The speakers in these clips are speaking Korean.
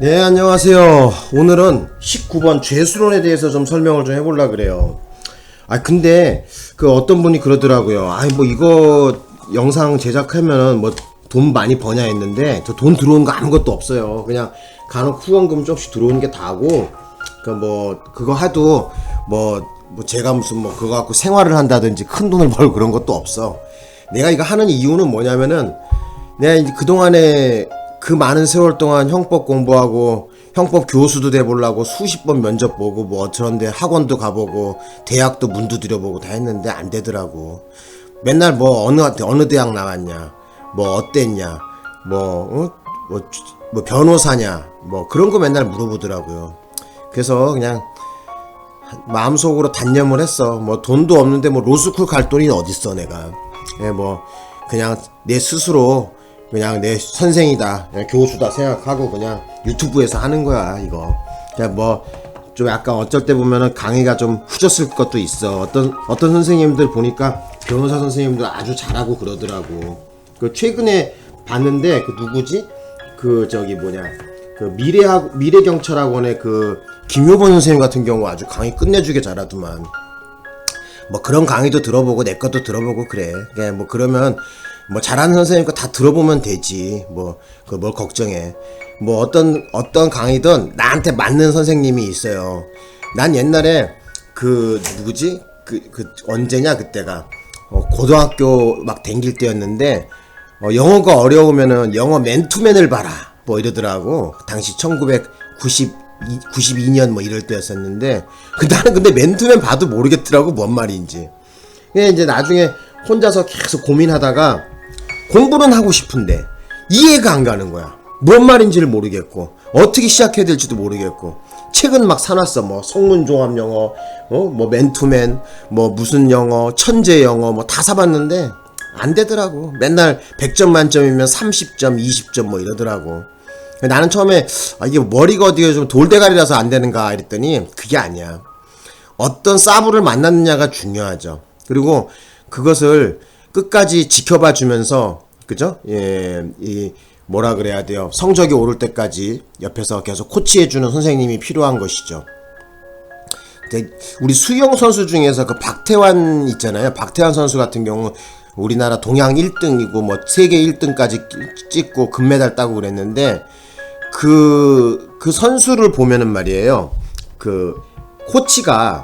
네, 안녕하세요. 오늘은 19번 죄수론에 대해서 좀 설명을 좀 해보려고 그래요. 근데 어떤 분이 그러더라고요. 뭐 이거 영상 제작하면은 뭐 돈 많이 버냐 했는데 저 돈 들어오는 거 아무것도 없어요. 그냥 간혹 후원금 조금씩 들어오는 게 다고, 그거 하도 제가 무슨 그거 갖고 생활을 한다든지 큰 돈을 벌고 그런 것도 없어. 내가 이거 하는 이유는 뭐냐면은, 내가 이제 그동안에 그 많은 세월 동안 형법 공부하고 형법 교수도 돼보려고 수십 번 면접 보고 뭐 저런데 학원도 가보고 대학도 문도 들여보고 다 했는데 안 되더라고. 맨날 어느 대학 나왔냐, 뭐 어땠냐, 뭐 변호사냐, 뭐 그런 거 맨날 물어보더라고요. 그래서 그냥 마음속으로 단념을 했어. 뭐 돈도 없는데 뭐 로스쿨 갈 돈이 어딨어 내가. 그냥 내 스스로 그냥 내 선생이다, 그냥 교수다 생각하고 그냥 유튜브에서 하는 거야 이거. 그냥 좀 약간 어쩔 때 보면은 강의가 좀 후졌을 것도 있어. 어떤 선생님들 보니까 변호사 선생님들 아주 잘하고 그러더라고. 최근에 봤는데 누구지? 미래경찰학원의 김효번 선생님 같은 경우 아주 강의 끝내주게 잘하더만. 그런 강의도 들어보고 내 것도 들어보고 그래. 그러면 잘하는 선생님 거 다 들어보면 되지. 뭘 걱정해. 어떤 강의든 나한테 맞는 선생님이 있어요. 난 옛날에 언제냐 그때가 고등학교 막 댕길 때였는데, 영어가 어려우면은 영어 맨투맨을 봐라 뭐 이러더라고. 당시 1992년 이럴 때였었는데, 나는 근데 맨투맨 봐도 모르겠더라고 뭔 말인지. 그냥 이제 나중에 혼자서 계속 고민하다가 공부는 하고 싶은데 이해가 안 가는 거야. 뭔 말인지를 모르겠고 어떻게 시작해야 될지도 모르겠고, 책은 막 사놨어. 성문종합영어, 맨투맨, 무슨 영어, 천재 영어 다 사봤는데 안 되더라고. 맨날 100점 만점이면 30점, 20점 이러더라고. 나는 처음에 이게 머리가 어디가 좀 돌대가리라서 안 되는가 이랬더니 그게 아니야. 어떤 사부를 만났느냐가 중요하죠. 그리고 그것을 끝까지 지켜봐 주면서, 그죠? 뭐라 그래야 돼요. 성적이 오를 때까지 옆에서 계속 코치해주는 선생님이 필요한 것이죠. 우리 수영 선수 중에서 박태환 있잖아요. 박태환 선수 같은 경우 우리나라 동양 1등이고 세계 1등까지 찍고 금메달 따고 그랬는데, 그 선수를 보면은 말이에요. 코치가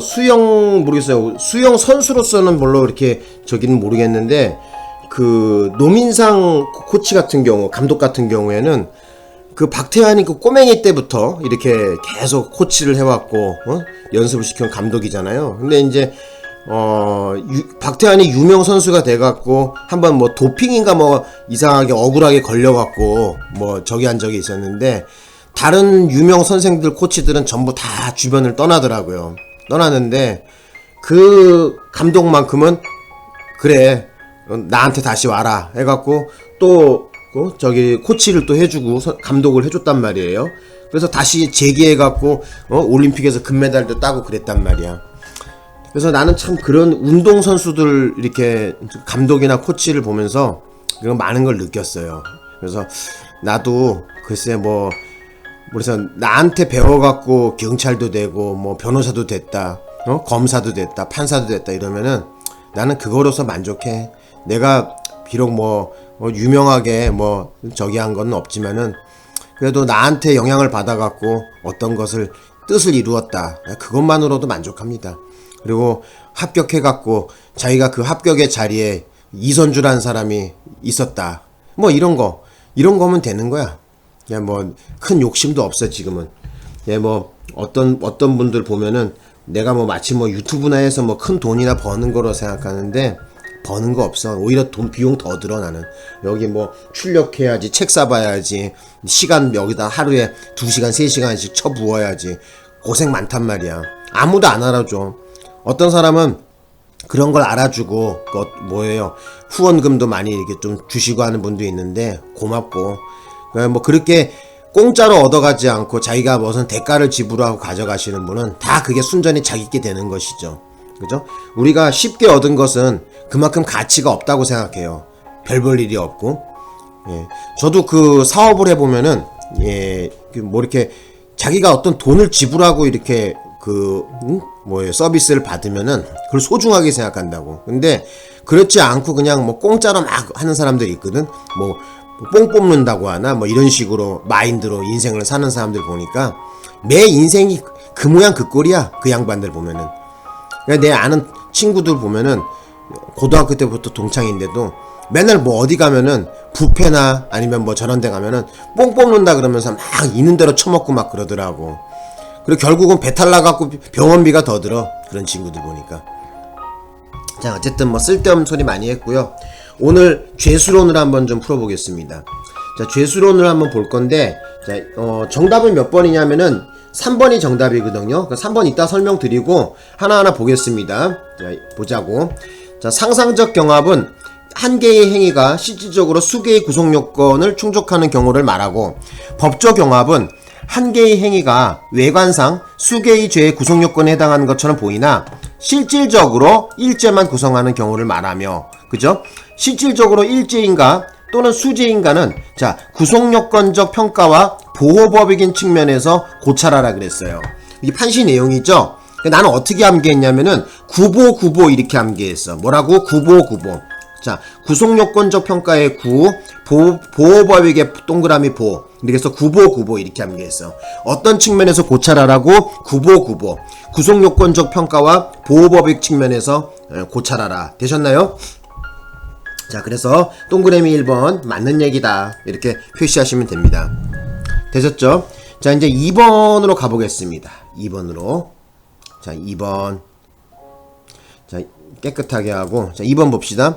수영 모르겠어요. 수영 선수로서는 별로 이렇게 저기는 모르겠는데, 노민상 코치 같은 경우, 감독 같은 경우에는 박태환이 꼬맹이 때부터 이렇게 계속 코치를 해왔고, 연습을 시킨 감독이잖아요. 근데 이제 박태환이 유명 선수가 돼갖고 한번 도핑인가 이상하게 억울하게 걸려갖고 저기 한 적이 있었는데, 다른 유명 선생들 코치들은 전부 다 주변을 떠나더라고요. 떠났는데 그 감독만큼은 그래 나한테 다시 와라 해갖고 또 코치를 또 해주고 감독을 해줬단 말이에요. 그래서 다시 재기해갖고 올림픽에서 금메달도 따고 그랬단 말이야. 그래서 나는 참 그런 운동선수들 이렇게 감독이나 코치를 보면서 그런 많은 걸 느꼈어요. 그래서 나도 글쎄 그래서 나한테 배워갖고 경찰도 되고 변호사도 됐다, 검사도 됐다, 판사도 됐다 이러면은 나는 그거로서 만족해. 내가 비록 유명하게 저기 한 건 없지만은 그래도 나한테 영향을 받아갖고 어떤 것을 뜻을 이루었다, 그것만으로도 만족합니다. 그리고 합격해갖고 자기가 그 합격의 자리에 이선주라는 사람이 있었다, 이런 거면 되는 거야. 그냥 큰 욕심도 없어 지금은. 어떤 분들 보면은 내가 마치 유튜브나 해서 큰 돈이나 버는 거로 생각하는데 버는 거 없어. 오히려 비용 더 들어. 나는 여기 출력해야지, 책 사봐야지, 시간 여기다 하루에 2시간 3시간씩 쳐부어야지, 고생 많단 말이야. 아무도 안 알아줘. 어떤 사람은 그런 걸 알아주고 후원금도 많이 이렇게 좀 주시고 하는 분도 있는데 고맙고, 그렇게 공짜로 얻어가지 않고 자기가 무슨 대가를 지불하고 가져가시는 분은 다 그게 순전히 자기께 되는 것이죠. 그죠? 우리가 쉽게 얻은 것은 그만큼 가치가 없다고 생각해요. 별 볼 일이 없고. 예. 저도 그 사업을 해보면은, 예, 뭐 이렇게 자기가 어떤 돈을 지불하고 이렇게 뭐예요, 서비스를 받으면은 그걸 소중하게 생각한다고. 근데 그렇지 않고 그냥 뭐 공짜로 막 하는 사람들이 있거든. 뭐 뽕 뽑는다고 하나 뭐 이런 식으로 마인드로 인생을 사는 사람들 보니까 매 인생이 그 모양 그 꼴이야. 그 양반들 보면은. 그러니까 내 아는 친구들 보면은 고등학교 때부터 동창인데도 맨날 뭐 어디 가면은 뷔페나 아니면 뭐 저런 데 가면은 뽕 뽑는다 그러면서 막 있는 대로 처먹고 막 그러더라고. 그리고 결국은 배탈 나갖고 병원비가 더 들어. 그런 친구들 보니까. 자, 어쨌든 뭐 쓸데없는 소리 많이 했고요. 오늘 죄수론을 한번 좀 풀어보겠습니다. 자, 죄수론을 한번 볼 건데, 자, 정답은 몇 번이냐면은 3번이 정답이거든요. 그러니까 3번 이따 설명드리고 하나하나 보겠습니다. 자, 보자고. 자, 상상적 경합은 한 개의 행위가 실질적으로 수개의 구성 요건을 충족하는 경우를 말하고, 법조 경합은 한 개의 행위가 외관상 수개의 죄의 구성 요건에 해당하는 것처럼 보이나 실질적으로 일죄만 구성하는 경우를 말하며, 그죠? 실질적으로 일죄인가 또는 수죄인가는 자, 구성요건적 평가와 보호법익인 측면에서 고찰하라 그랬어요. 이게 판시 내용이죠. 나는 어떻게 암기했냐면은 구보 이렇게 암기했어. 뭐라고? 구보. 자, 구성요건적 평가의 구, 보호법익의 동그라미 보. 이렇게 해서 구보 이렇게 암기했어. 어떤 측면에서 고찰하라고? 구보. 구성요건적 평가와 보호법익 측면에서 고찰하라. 되셨나요? 자, 그래서 동그라미 1번 맞는 얘기다 이렇게 표시하시면 됩니다. 되셨죠? 자, 이제 2번으로 가보겠습니다. 2번으로. 자, 2번. 자, 깨끗하게 하고. 자, 2번 봅시다.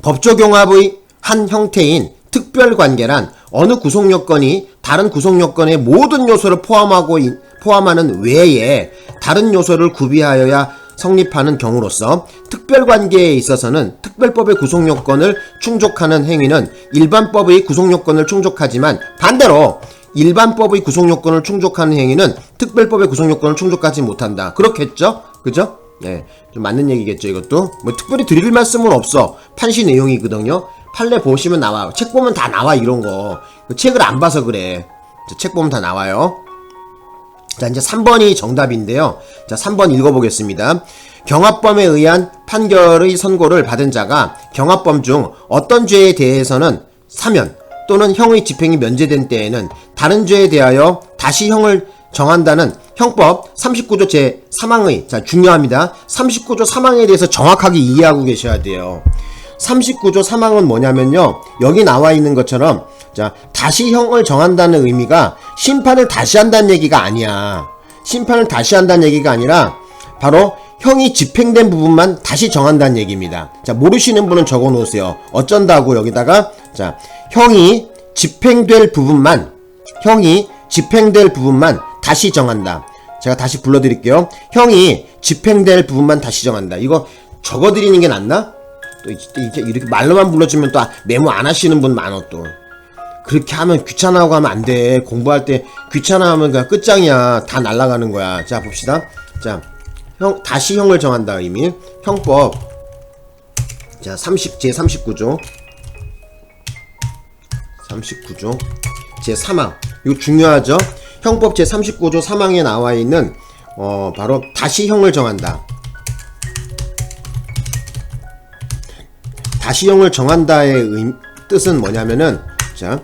법조경합의 한 형태인 특별관계란 어느 구성요건이 다른 구성요건의 모든 요소를 포함하는 외에 다른 요소를 구비하여야 성립하는 경우로서 특별관계에 있어서는 특별법의 구성요건을 충족하는 행위는 일반법의 구성요건을 충족하지만 반대로 일반법의 구성요건을 충족하는 행위는 특별법의 구성요건을 충족하지 못한다. 그렇겠죠? 그죠? 네, 좀 맞는 얘기겠죠. 이것도 뭐 특별히 드릴 말씀은 없어. 판시 내용이거든요. 판례 보시면 나와. 책 보면 다 나와. 이런거 책을 안 봐서 그래. 책 보면 다 나와요. 자, 이제 3번이 정답인데요. 자, 3번 읽어보겠습니다. 경합범에 의한 판결의 선고를 받은 자가 경합범 중 어떤 죄에 대해서는 사면 또는 형의 집행이 면제된 때에는 다른 죄에 대하여 다시 형을 정한다는 형법 39조 제3항의, 자, 중요합니다. 39조 3항에 대해서 정확하게 이해하고 계셔야 돼요. 39조 3항은 뭐냐면요, 여기 나와 있는 것처럼 자, 다시 형을 정한다는 의미가 심판을 다시 한다는 얘기가 아니야. 심판을 다시 한다는 얘기가 아니라 바로 형이 집행된 부분만 다시 정한다는 얘기입니다. 자, 모르시는 분은 적어 놓으세요. 어쩐다고 여기다가 자, 형이 집행될 부분만 다시 정한다. 제가 다시 불러드릴게요. 형이 집행될 부분만 다시 정한다. 이거 적어드리는 게 낫나? 또 이렇게 말로만 불러주면 또 메모 안 하시는 분 많어 또. 그렇게 하면 귀찮아하고 하면 안 돼. 공부할 때 귀찮아하면 그냥 끝장이야. 다 날아가는 거야. 자, 봅시다. 자, 다시 형을 정한다 의미. 형법. 자, 제39조. 제3항. 이거 중요하죠? 형법 제39조 3항에 나와 있는, 바로 다시 형을 정한다. 다시 형을 정한다의 뜻은 뭐냐면은, 자,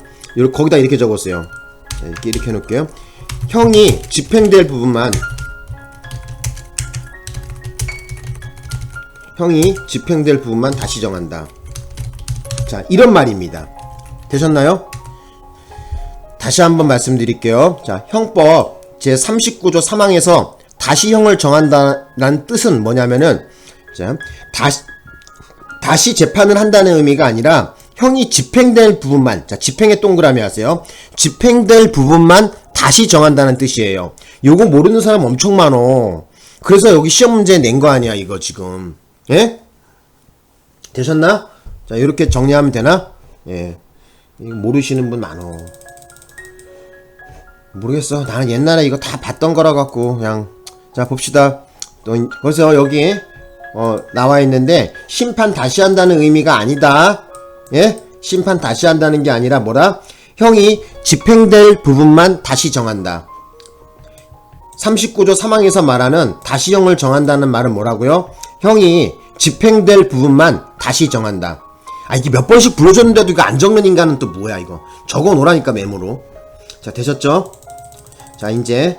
거기다 이렇게 적었어요. 자, 이렇게 해놓을게요. 형이 집행될 부분만 다시 정한다. 자, 이런 말입니다. 되셨나요? 다시 한번 말씀드릴게요. 자, 형법 제39조 3항에서 다시 형을 정한다는 뜻은 뭐냐면은, 자, 다시 재판을 한다는 의미가 아니라 형이 집행될 부분만, 자, 집행에 동그라미 하세요. 집행될 부분만 다시 정한다는 뜻이에요. 요거 모르는 사람 엄청 많어. 그래서 여기 시험 문제 낸 거 아니야, 이거 지금. 예? 되셨나? 자, 이렇게 정리하면 되나? 예. 이거 모르시는 분 많어. 모르겠어. 나는 옛날에 이거 다 봤던 거라 갖고 그냥. 자, 봅시다. 또 그래서 여기 나와 있는데 심판 다시 한다는 의미가 아니다. 예? 심판 다시 한다는 게 아니라 뭐라? 형이 집행될 부분만 다시 정한다. 39조 3항에서 말하는 다시 형을 정한다는 말은 뭐라고요? 형이 집행될 부분만 다시 정한다. 아, 이게 몇 번씩 불러줬는데도 이거 안 적는 인간은 또 뭐야 이거. 적어 놓으라니까 메모로. 자, 되셨죠? 자, 이제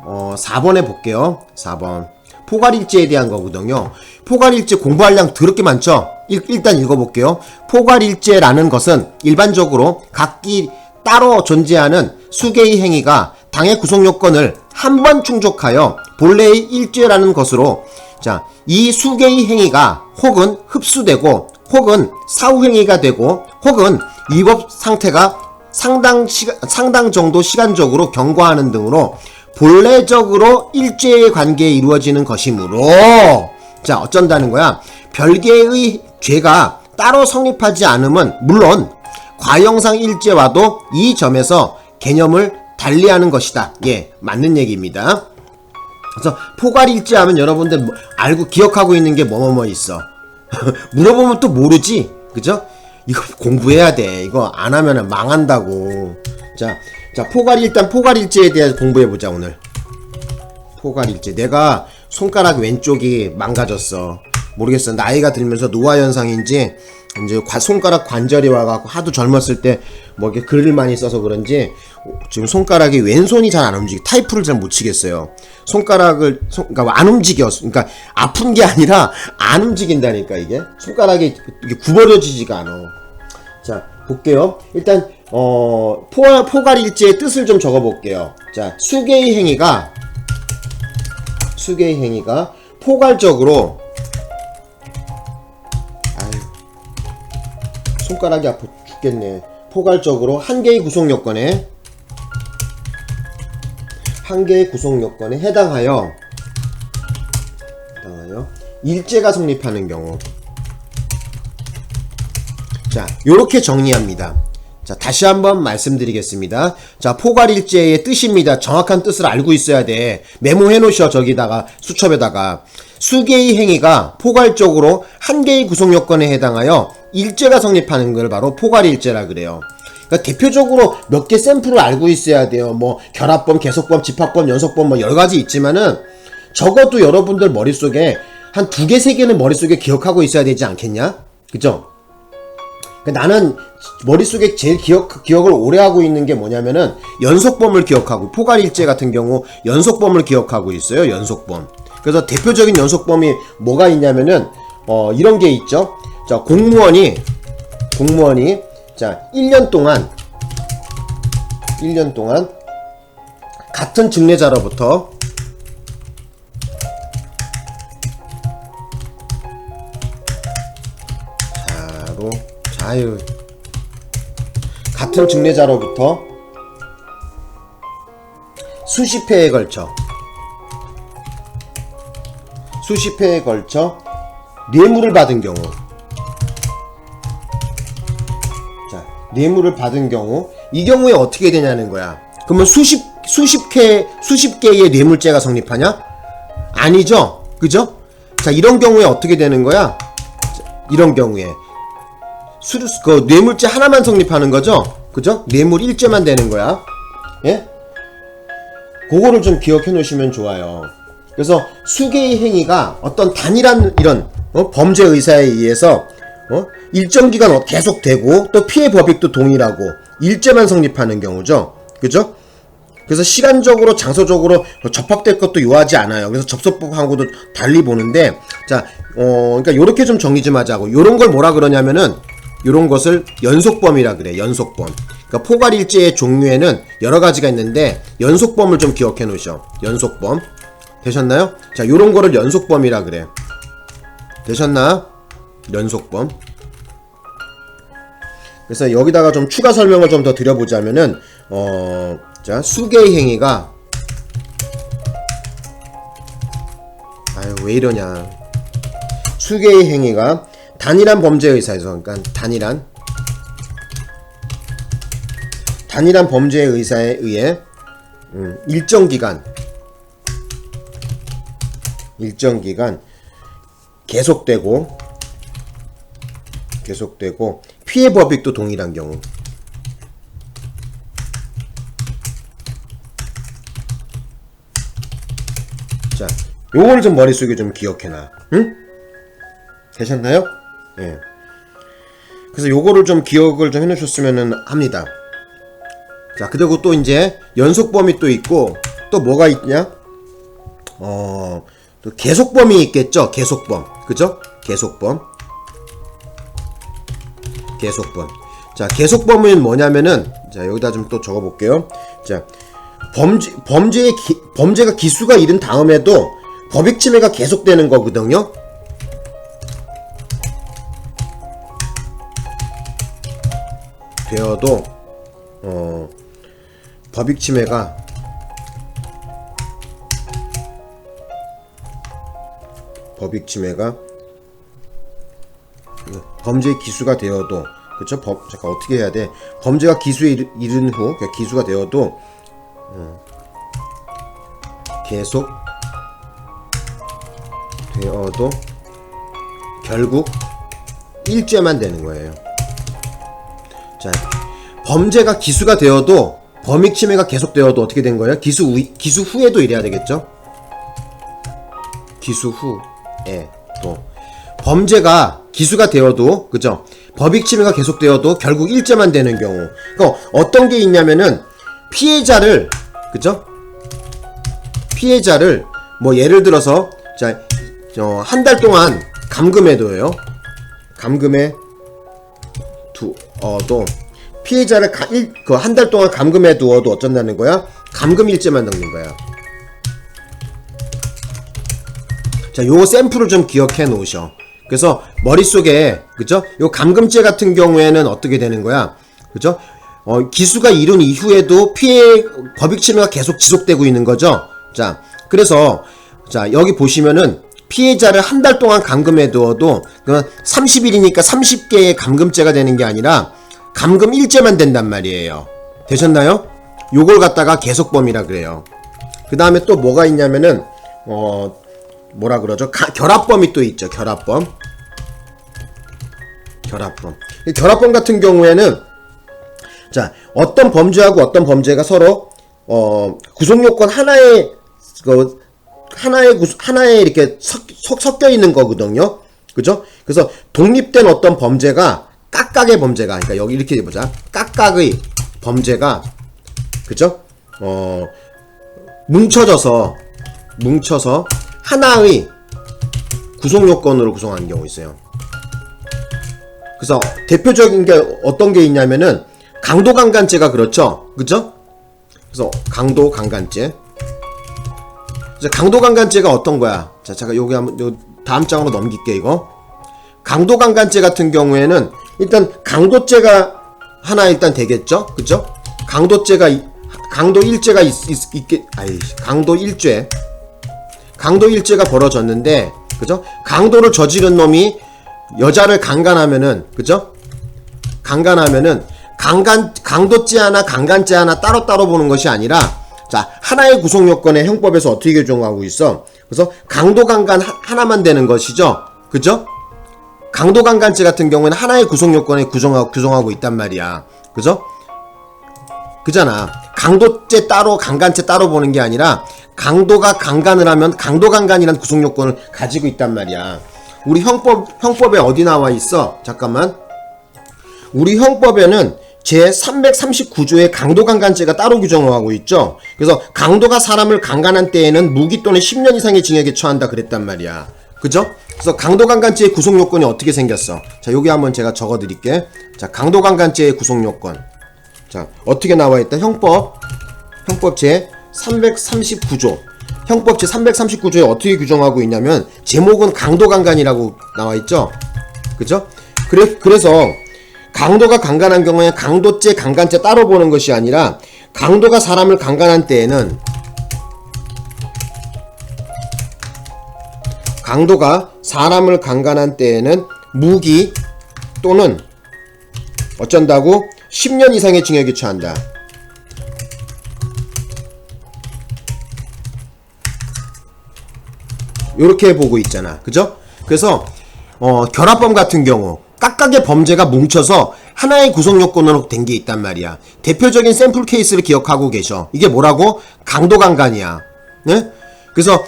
4번에 볼게요. 4번. 포괄일제에 대한 거거든요. 포괄일제 공부할 양 더럽게 많죠? 일단 읽어볼게요. 포괄일제라는 것은 일반적으로 각기 따로 존재하는 수개의 행위가 당의 구성요건을 한 번 충족하여 본래의 일제라는 것으로, 자, 이 수개의 행위가 혹은 흡수되고 혹은 사후행위가 되고 혹은 위법 상태가 상당 정도 시간적으로 경과하는 등으로 본래적으로 일제의 관계에 이루어지는 것이므로, 자, 어쩐다는 거야? 별개의 죄가 따로 성립하지 않음은 물론 과형상 일제와도 이 점에서 개념을 달리하는 것이다. 예, 맞는 얘기입니다. 그래서 포괄일제 하면 여러분들 알고 기억하고 있는 게 뭐뭐뭐 있어. 물어보면 또 모르지, 그죠? 이거 공부해야 돼. 이거 안 하면 망한다고. 자, 일단 포괄일제에 대해서 공부해보자 오늘. 포괄일제. 내가 손가락 왼쪽이 망가졌어. 모르겠어. 나이가 들면서 노화현상인지 이제 손가락 관절이 와갖고 하도 젊었을 때 뭐 이렇게 글을 많이 써서 그런지 지금 손가락이 왼손이 잘 안 움직여. 타이프를 잘 못 치겠어요. 그러니까 안 움직여. 그러니까 아픈 게 아니라 안 움직인다니까 이게. 손가락이 이게 구부러지지가 않아. 자, 볼게요. 일단 포괄일제의 뜻을 좀 적어볼게요. 자, 수개의 행위가 포괄적으로, 아유, 손가락이 아파 죽겠네. 포괄적으로 한 개의 구성 요건에 해당하여 일제가 성립하는 경우. 자, 요렇게 정리합니다. 자, 다시 한번 말씀드리겠습니다. 자, 포괄일제의 뜻입니다. 정확한 뜻을 알고 있어야 돼. 메모해 놓으셔. 저기다가 수첩에다가. 수개의 행위가 포괄적으로 한 개의 구성 요건에 해당하여 일제가 성립하는 걸 바로 포괄일제라 그래요. 그러니까 대표적으로 몇 개 샘플을 알고 있어야 돼요. 뭐 결합범, 계속범, 집합범, 연속범 뭐 여러 가지 있지만은 적어도 여러분들 머릿속에 한 2개, 3개는 머릿속에 기억하고 있어야 되지 않겠냐? 그죠? 나는 머릿속에 제일 기억을 오래 하고 있는 게 뭐냐면은 연속범을 기억하고, 포괄일제 같은 경우 연속범을 기억하고 있어요. 연속범. 그래서 대표적인 연속범이 뭐가 있냐면은 이런 게 있죠. 자, 공무원이 자, 1년 동안 같은 직례자로부터 같은 직례자로부터 수십 회에 걸쳐 뇌물을 받은 경우. 자, 뇌물을 받은 경우, 이 경우에 어떻게 되냐는 거야. 그러면 수십 개의 뇌물죄가 성립하냐? 아니죠, 그죠? 자, 이런 경우에 어떻게 되는 거야? 자, 이런 경우에 그 뇌물죄 하나만 성립하는 거죠, 그죠? 뇌물 1죄만 되는 거야. 예? 그거를 좀 기억해 놓으시면 좋아요. 그래서 수개의 행위가 어떤 단일한 이런 범죄 의사에 의해서 일정 기간 계속되고 또 피해 법익도 동일하고 일죄만 성립하는 경우죠, 그죠? 그래서 시간적으로 장소적으로 접합될 것도 요하지 않아요. 그래서 접속법하고도 달리 보는데, 자, 그러니까 요렇게 좀 정리 좀 하자고. 요런 걸 뭐라 그러냐면은 요런 것을 연속범이라 그래. 연속범. 그러니까 포괄일제의 종류에는 여러 가지가 있는데 연속범을 좀 기억해 놓으셔. 연속범. 되셨나요? 자, 요런 거를 연속범이라 그래. 되셨나? 연속범. 그래서 여기다가 좀 추가 설명을 좀 더 드려보자면은 자, 수개의 행위가, 아유 왜 이러냐. 수개의 행위가 단일한 범죄 의사에서, 그러니까 단일한 범죄 의사에 의해 일정 기간 계속되고 계속되고 피해 법익도 동일한 경우. 자, 요거를 좀 머릿속에 좀 기억해놔. 응? 되셨나요? 예. 그래서 요거를 좀 기억을 좀 해놓으셨으면 합니다. 자, 그리고 또 이제 연속범위 또 있고, 또 뭐가 있냐? 또 계속범위 있겠죠? 계속범. 그죠? 계속범. 계속범. 자, 계속범은 뭐냐면은, 자, 여기다 좀 또 적어볼게요. 자, 범죄가 기수가 이른 다음에도 법익 침해가 계속되는 거거든요. 되어도 법익 침해가 범죄의 기수가 되어도, 그쵸? 잠깐 어떻게 해야 돼? 범죄가 기수에 이른 후, 그러니까 기수가 되어도 계속 되어도 결국 일죄만 되는 거예요. 자, 범죄가 기수가 되어도 범익 침해가 계속되어도 어떻게 된 거예요? 기수 후에도 이래야 되겠죠? 기수 후에 또 범죄가 기수가 되어도, 그죠? 법익 침해가 계속되어도 결국 일죄만 되는 경우. 그러니까 어떤 게 있냐면은 피해자를, 그죠? 피해자를 뭐 예를 들어서 자, 한 달 동안 감금해둬요. 감금해 두어도 피해자를 한 달 동안 감금해 두어도 어쩐다는 거야? 감금 일죄만 넣는 거야. 자, 요 샘플을 좀 기억해 놓으셔. 그래서 머릿속에, 그죠? 요 감금죄 같은 경우에는 어떻게 되는 거야? 그죠? 기수가 이룬 이후에도 법익 침해가 계속 지속되고 있는 거죠. 자, 그래서 자, 여기 보시면은 피해자를 한 달 동안 감금해 두어도 30일이니까 30개의 감금죄가 되는 게 아니라 감금 일죄만 된단 말이에요. 되셨나요? 요걸 갖다가 계속범이라 그래요. 그 다음에 또 뭐가 있냐면은 뭐라 그러죠? 결합범이 또 있죠. 결합범. 결합범 같은 경우에는 자, 어떤 범죄하고 어떤 범죄가 서로 구속요건 하나에 이렇게 섞여 있는 거거든요. 그죠? 그래서 독립된 어떤 범죄가 각각의 범죄가, 그러니까 여기 이렇게 보자. 각각의 범죄가, 그죠? 뭉쳐서 하나의 구속요건으로 구성하는 경우 있어요. 그래서 대표적인 게 어떤 게 있냐면은 강도강간죄가 그렇죠. 그죠? 그래서 강도강간죄. 강도강간죄가 어떤 거야? 자, 잠깐 여기 한번 다음 장으로 넘길게 이거. 강도강간죄 같은 경우에는 일단 강도죄가 하나 일단 되겠죠? 그죠? 강도 일죄가 강도 일죄가 벌어졌는데, 그죠? 강도를 저지른 놈이 여자를 강간하면은, 그죠? 강간하면은 강도죄 하나 강간죄 하나 따로따로 보는 것이 아니라, 자, 하나의 구속요건에 형법에서 어떻게 규정하고 있어? 그래서 강도강간 하나만 되는 것이죠. 그죠? 강도강간죄 같은 경우에는 하나의 구속요건에 규정하고 있단 말이야. 그죠? 그잖아. 강도죄 따로 강간죄 따로 보는 게 아니라 강도가 강간을 하면 강도강간이란 구속요건을 가지고 있단 말이야. 우리 형법에 어디 나와 있어? 잠깐만. 우리 형법에는 제 339조의 강도강간죄가 따로 규정을 하고 있죠. 그래서 강도가 사람을 강간한 때에는 무기 또는 10년 이상의 징역에 처한다 그랬단 말이야. 그죠? 그래서 강도강간죄의 구속요건이 어떻게 생겼어? 자, 여기 한번 제가 적어드릴게. 자, 강도강간죄의 구속요건. 자, 어떻게 나와있다? 형법 제 339조. 형법 제 339조에 어떻게 규정하고 있냐면, 제목은 강도강간이라고 나와있죠? 그죠? 그래서 강도가 강간한 경우에 강도죄, 강간죄 따로 보는 것이 아니라, 강도가 사람을 강간한 때에는, 무기 또는 어쩐다고 10년 이상의 징역에 처한다. 요렇게 보고 있잖아. 그죠? 그래서 결합범 같은 경우, 각각의 범죄가 뭉쳐서 하나의 구성 요건으로 된 게 있단 말이야. 대표적인 샘플 케이스를 기억하고 계셔. 이게 뭐라고? 강도 강간이야. 네? 그래서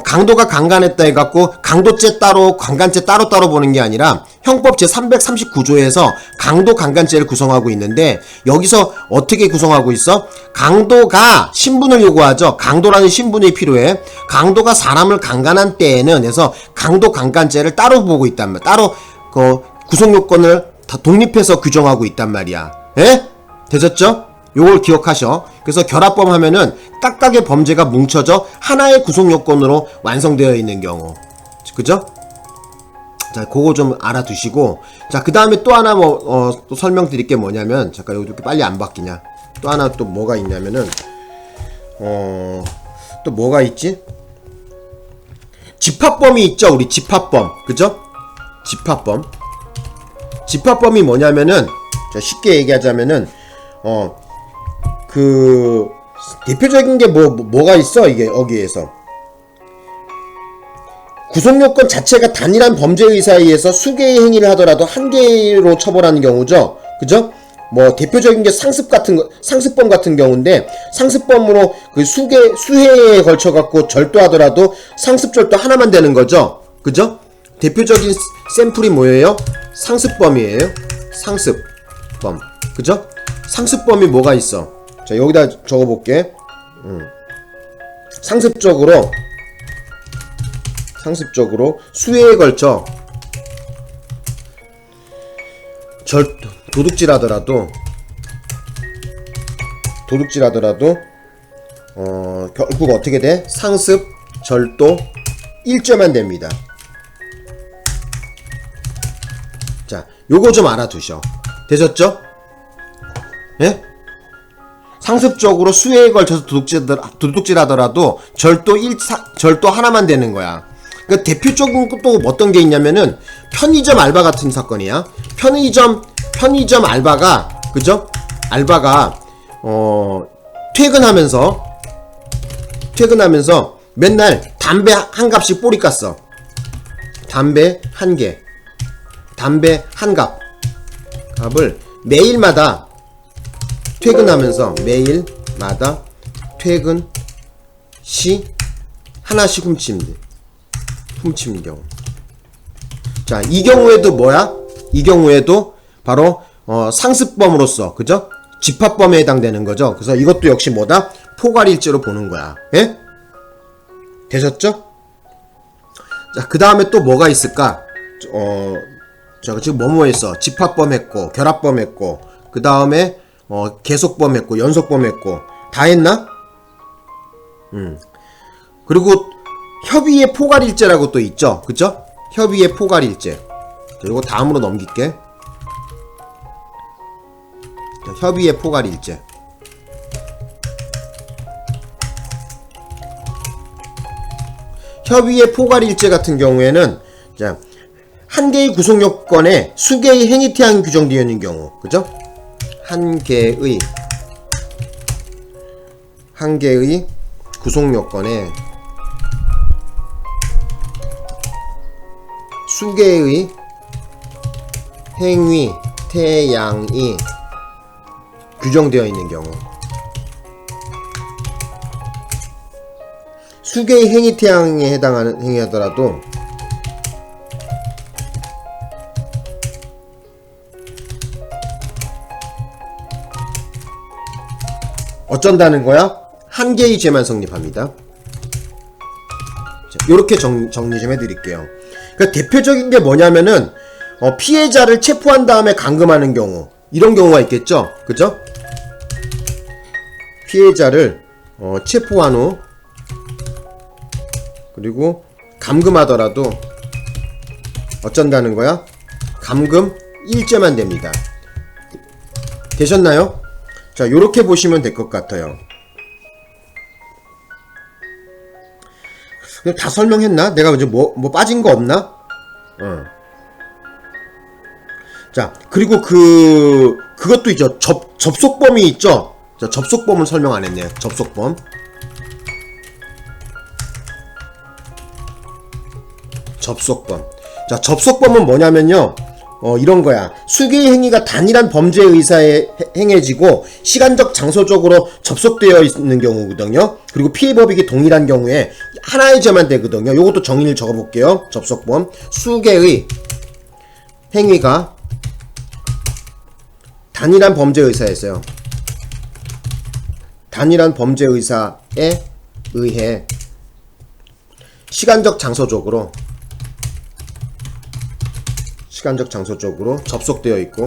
강도가 강간했다 해갖고 강도죄 따로 강간죄 따로 보는 게 아니라 형법 제339조에서 강도 강간죄를 구성하고 있는데, 여기서 어떻게 구성하고 있어? 강도가 신분을 요구하죠. 강도라는 신분이 필요해. 강도가 사람을 강간한 때에는, 그래서 강도 강간죄를 따로 보고 있단 말이야. 따로 구성 요건을 다 독립해서 규정하고 있단 말이야. 예? 되셨죠? 요걸 기억하셔. 그래서 결합범 하면은 각각의 범죄가 뭉쳐져 하나의 구성 요건으로 완성되어 있는 경우. 그죠? 자, 그거 좀 알아두시고. 자, 그 다음에 또 하나 또 설명드릴 게 뭐냐면, 잠깐 여기 이렇게 빨리 안 바뀌냐. 또 하나 또 뭐가 있냐면은, 또 뭐가 있지? 집합범이 있죠, 우리 집합범. 그죠? 집합범. 집합범이 뭐냐면은, 쉽게 얘기하자면은, 대표적인 게 뭐가 있어, 이게, 여기에서. 구성요건 자체가 단일한 범죄의 사이에서 수개의 행위를 하더라도 한 개로 처벌하는 경우죠. 그죠? 뭐, 대표적인 게 상습범 같은 경우인데, 상습범으로 그 수회에 걸쳐갖고 절도하더라도 상습절도 하나만 되는 거죠. 그죠? 대표적인 샘플이 뭐예요? 상습범이에요. 상습범. 그죠? 상습범이 뭐가 있어? 자, 여기다 적어볼게. 상습적으로 수회에 걸쳐 도둑질하더라도 결국 어떻게 돼? 상습, 절도 1죄만 됩니다. 자, 요거 좀 알아두셔. 되셨죠? 예? 상습적으로 수혜에 걸쳐서 도둑질하더라도 절도 하나만 되는 거야. 그러니까 대표적인 또 어떤 게 있냐면은 편의점 알바 같은 사건이야. 편의점 알바가, 그죠? 알바가 퇴근하면서 맨날 담배 한 갑씩 뿌리 깠어. 담배 한 갑을 매일마다 퇴근 시 하나씩 훔치는 경우. 자, 이 경우에도 뭐야? 이 경우에도 바로 상습범으로서, 그죠? 집합범에 해당되는 거죠. 그래서 이것도 역시 뭐다? 포괄일죄로 보는 거야. 예? 되셨죠? 자, 그 다음에 또 뭐가 있을까? 자, 지금 뭐뭐 했어? 집합범 했고, 결합범 했고, 그 다음에 계속범 했고, 연속범 했고, 다 했나? 그리고 협의의 포괄일죄라고 또 있죠. 그쵸? 협의의 포괄일죄. 자, 이거 다음으로 넘길게. 자, 협의의 포괄일죄. 협의의 포괄일죄 같은 경우에는, 자, 한 개의 구성요건에 수개의 행위태양이 규정되어 있는 경우. 그죠? 한 개의 구성요건에 수개의 행위태양이 규정되어 있는 경우. 수개의 행위태양에 해당하는 행위하더라도 어쩐다는 거야? 한 개의 죄만 성립합니다. 자, 요렇게 정리 좀 해드릴게요. 그러니까 대표적인 게 뭐냐면은 피해자를 체포한 다음에 감금하는 경우, 이런 경우가 있겠죠. 그죠? 피해자를 체포한 후 그리고 감금하더라도 어쩐다는 거야? 감금 1죄만 됩니다. 되셨나요? 자, 요렇게 보시면 될 것 같아요. 다 설명했나? 내가 이제 뭐 빠진 거 없나? 자, 그리고 그것도 있죠. 접속범이 있죠. 자, 접속범을 설명 안 했네요. 접속범. 접속범. 자, 접속범은 뭐냐면요. 이런 거야. 수개의 행위가 단일한 범죄 의사에 행해지고 시간적 장소적으로 접속되어 있는 경우거든요. 그리고 피해 법익이 동일한 경우에 하나의 죄만 되거든요. 요것도 정의를 적어볼게요. 접속범 수개의 행위가 단일한 범죄 의사였어요. 단일한 범죄 의사에 의해 시간적 장소적으로 접속되어 있고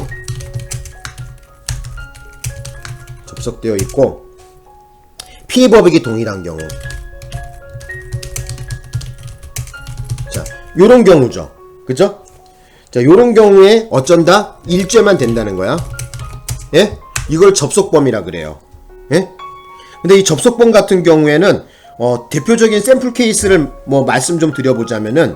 피해 법익이 동일한 경우. 자, 요런 경우죠. 그죠? 자, 요런 경우에 어쩐다? 1죄만 된다는 거야. 예? 이걸 접속범이라 그래요. 예? 근데 이 접속범 같은 경우에는 대표적인 샘플 케이스를 말씀 좀 드려보자면은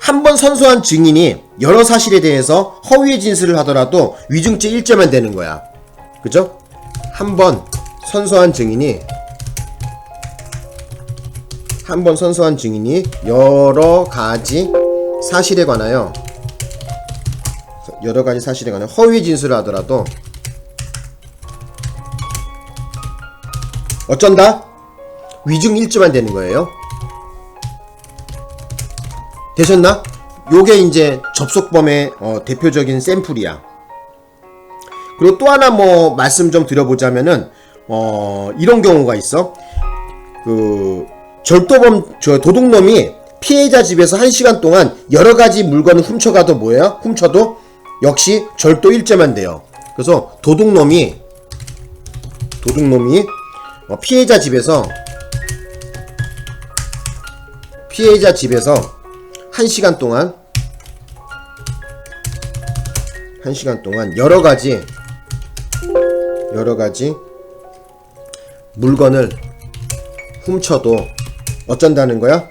한 번 선소한 증인이 여러 사실에 대해서 허위의 진술을 하더라도 위증죄 1죄만 되는 거야. 그죠? 한 번 선소한 증인이 여러 가지 사실에 관하여 허위 진술을 하더라도 어쩐다? 위증 1죄만 되는 거예요. 되셨나? 요게 이제 접속범의 대표적인 샘플이야. 그리고 또 하나 말씀 좀 드려보자면은 이런 경우가 있어. 그 도둑놈이 피해자 집에서 1시간 동안 여러 가지 물건을 훔쳐가도 훔쳐도 역시 절도 1죄만 돼요. 그래서 도둑놈이 피해자 집에서 1시간 동안 여러 가지 물건을 훔쳐도 어쩐다는 거야?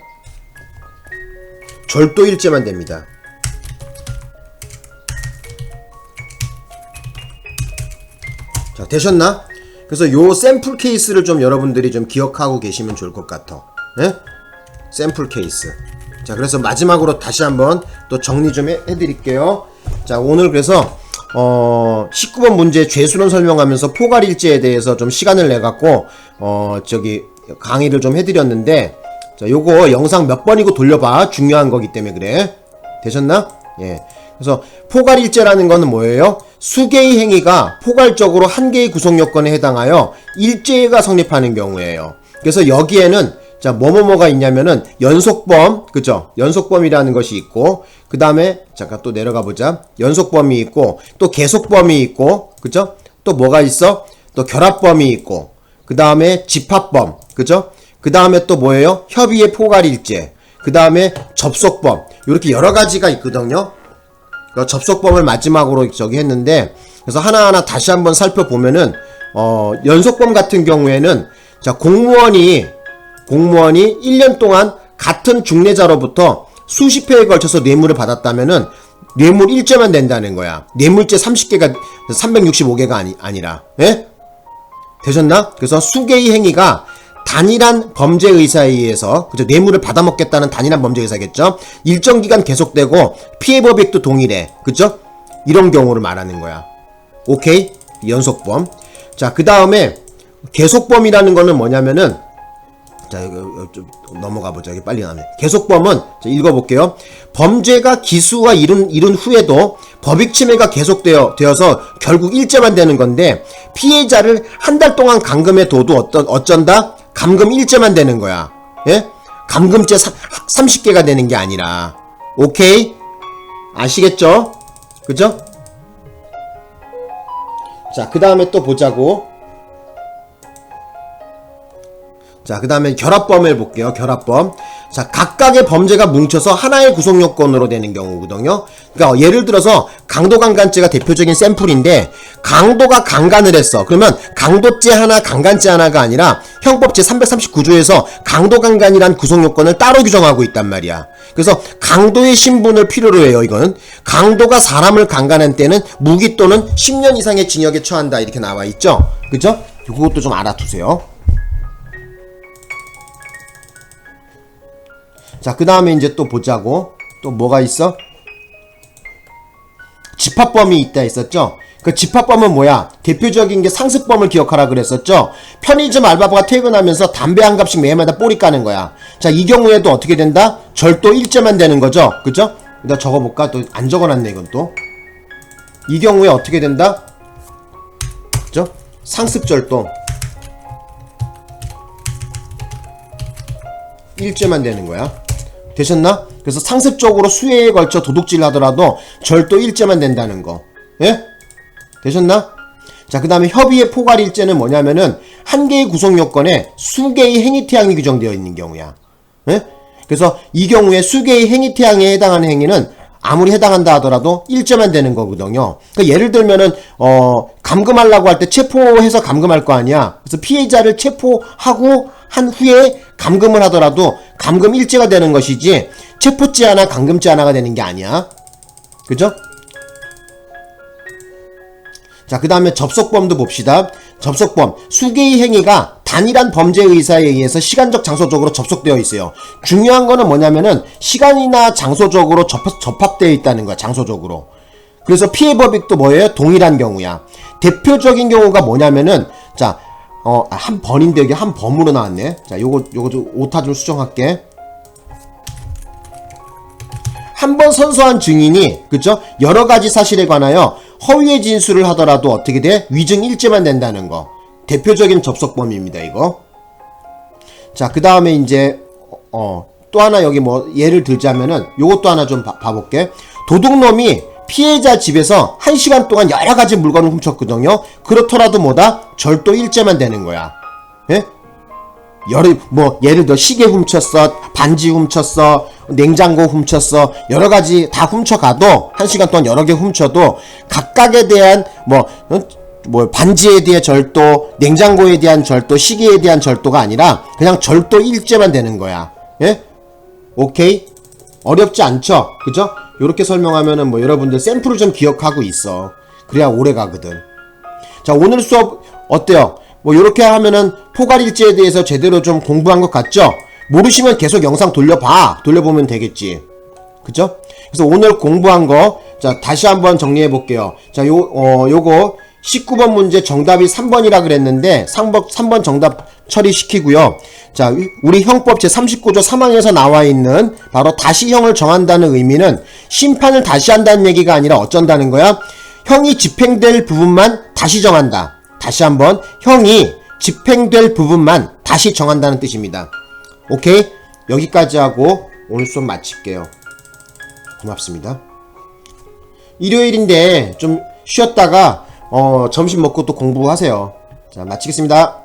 절도 1죄만 됩니다. 자, 되셨나? 그래서 요 샘플 케이스를 좀 여러분들이 좀 기억하고 계시면 좋을 것 같아. 네? 샘플 케이스. 자, 그래서 마지막으로 다시 한번 또 정리 좀 해드릴게요. 자, 오늘 그래서 19번 문제 죄수론 설명하면서 포괄일죄에 대해서 좀 시간을 내갖고 강의를 좀 해드렸는데, 자, 요거 영상 몇 번이고 돌려봐. 중요한 거기 때문에 그래. 되셨나? 예. 그래서 포괄일죄라는 거는 뭐예요? 수개의 행위가 포괄적으로 한 개의 구성요건에 해당하여 일죄가 성립하는 경우예요. 그래서 여기에는 자, 뭐가 있냐면은 연속범, 그죠? 연속범이라는 것이 있고, 그 다음에 잠깐 또 내려가 보자. 연속범이 있고, 또 계속범이 있고, 그죠? 또 뭐가 있어? 또 결합범이 있고, 그 다음에 집합범, 그죠? 그 다음에 또 뭐예요? 협의의 포괄일죄, 그 다음에 접속범, 이렇게 여러 가지가 있거든요. 그 접속범을 마지막으로 했는데, 그래서 하나하나 다시 한번 살펴보면은 연속범 같은 경우에는 자, 공무원이 1년 동안 같은 중례자로부터 수십 회에 걸쳐서 뇌물을 받았다면은 뇌물 1죄만 된다는 거야. 뇌물죄 30개가 365개가 아니라. 예? 되셨나? 그래서 수개의 행위가 단일한 범죄 의사에 의해서, 그죠? 뇌물을 받아먹겠다는 단일한 범죄 의사겠죠? 일정 기간 계속되고 피해 법익도 동일해. 그죠? 이런 경우를 말하는 거야. 오케이? 연속범. 자, 그 다음에 계속범이라는 거는 뭐냐면은, 자, 여기 좀 넘어가 보자. 여기 빨리 나오네. 계속범은, 자, 읽어볼게요. 범죄가 기수가 이룬 후에도 법익 침해가 계속되어서 결국 일죄만 되는 건데, 피해자를 한 달 동안 감금해 둬도 어쩐다? 감금 일죄만 되는 거야. 예? 감금죄 30개가 되는 게 아니라. 오케이? 아시겠죠? 그죠? 자, 그 다음에 또 보자고. 자, 그 다음에 결합범을 볼게요. 결합범. 자, 각각의 범죄가 뭉쳐서 하나의 구성요건으로 되는 경우거든요. 그러니까 예를 들어서 강도강간죄가 대표적인 샘플인데, 강도가 강간을 했어. 그러면 강도죄 하나, 강간죄 하나가 아니라 형법 제339조에서 강도강간이란 구성요건을 따로 규정하고 있단 말이야. 그래서 강도의 신분을 필요로 해요. 이거는 강도가 사람을 강간한 때는 무기 또는 10년 이상의 징역에 처한다, 이렇게 나와 있죠. 그죠? 그것도 좀 알아두세요. 자, 그 다음에 이제 또 보자고. 또 뭐가 있어? 집합범위 있다 했었죠. 그 집합범은 뭐야? 대표적인 게 상습범을 기억하라 그랬었죠. 편의점 알바바가 퇴근하면서 담배 한 갑씩 매일마다 뿌리 까는 거야. 자, 이 경우에도 어떻게 된다? 절도 일제만 되는 거죠. 그죠? 일단 적어볼까? 또 안 적어놨네 이건 또. 이 경우에 어떻게 된다? 그죠? 상습절도 일제만 되는 거야. 되셨나? 그래서 상습적으로 수혜에 걸쳐 도둑질 하더라도 절도 일제만 된다는 거. 예? 되셨나? 자, 그 다음에 협의의 포괄일제는 뭐냐면은 한 개의 구성 요건에 수개의 행위태양이 규정되어 있는 경우야. 예? 그래서 이 경우에 수개의 행위태양에 해당하는 행위는 아무리 해당한다 하더라도 일제만 되는 거거든요. 그러니까 예를 들면은 감금하려고 할 때 체포해서 감금할 거 아니야. 그래서 피해자를 체포하고 한 후에 감금을 하더라도 감금 일제가 되는 것이지 체포죄 하나 감금죄 하나가 되는 게 아니야. 그죠? 자, 그 다음에 접속범도 봅시다. 접속범, 수개의 행위가 단일한 범죄 의사에 의해서 시간적 장소적으로 접속되어 있어요. 중요한 거는 뭐냐면은 시간이나 장소적으로 접합되어 있다는 거야. 장소적으로. 그래서 피해 법익도 뭐예요? 동일한 경우야. 대표적인 경우가 뭐냐면은 자, 한 번인데 여기 한 범으로 나왔네. 자, 요거 좀 오타 좀 수정할게. 한 번 선서한 증인이, 그죠? 여러 가지 사실에 관하여 허위의 진술을 하더라도 어떻게 돼? 위증 일제만 된다는 거. 대표적인 접속범입니다, 이거. 자, 그 다음에 이제, 또 하나 여기 뭐, 예를 들자면은, 요것도 하나 좀 봐볼게. 도둑놈이 피해자 집에서 1시간 동안 여러 가지 물건을 훔쳤거든요. 그렇더라도 뭐다? 절도 일제만 되는 거야. 예? 예를 들어 시계 훔쳤어, 반지 훔쳤어, 냉장고 훔쳤어, 여러 가지 다 훔쳐가도 1시간 동안 여러 개 훔쳐도 각각에 대한 반지에 대한 절도, 냉장고에 대한 절도, 시계에 대한 절도가 아니라 그냥 절도 일제만 되는 거야. 예? 오케이? 어렵지 않죠? 그죠? 요렇게 설명하면은 뭐 여러분들 샘플을 좀 기억하고 있어. 그래야 오래 가거든. 자, 오늘 수업 어때요? 뭐 요렇게 하면은 포괄일제에 대해서 제대로 좀 공부한 것 같죠? 모르시면 계속 영상 돌려보면 되겠지. 그죠? 그래서 오늘 공부한 거, 자, 다시 한번 정리해 볼게요. 자, 요거 19번 문제 정답이 3번이라 그랬는데 3번 정답 처리시키고요. 자, 우리 형법 제39조 3항에서 나와 있는 바로 다시 형을 정한다는 의미는 심판을 다시 한다는 얘기가 아니라 어쩐다는 거야? 형이 집행될 부분만 다시 정한다. 다시 한번, 형이 집행될 부분만 다시 정한다는 뜻입니다. 오케이? 여기까지 하고 오늘 수업 마칠게요. 고맙습니다. 일요일인데 좀 쉬었다가 점심 먹고 또 공부하세요. 자, 마치겠습니다.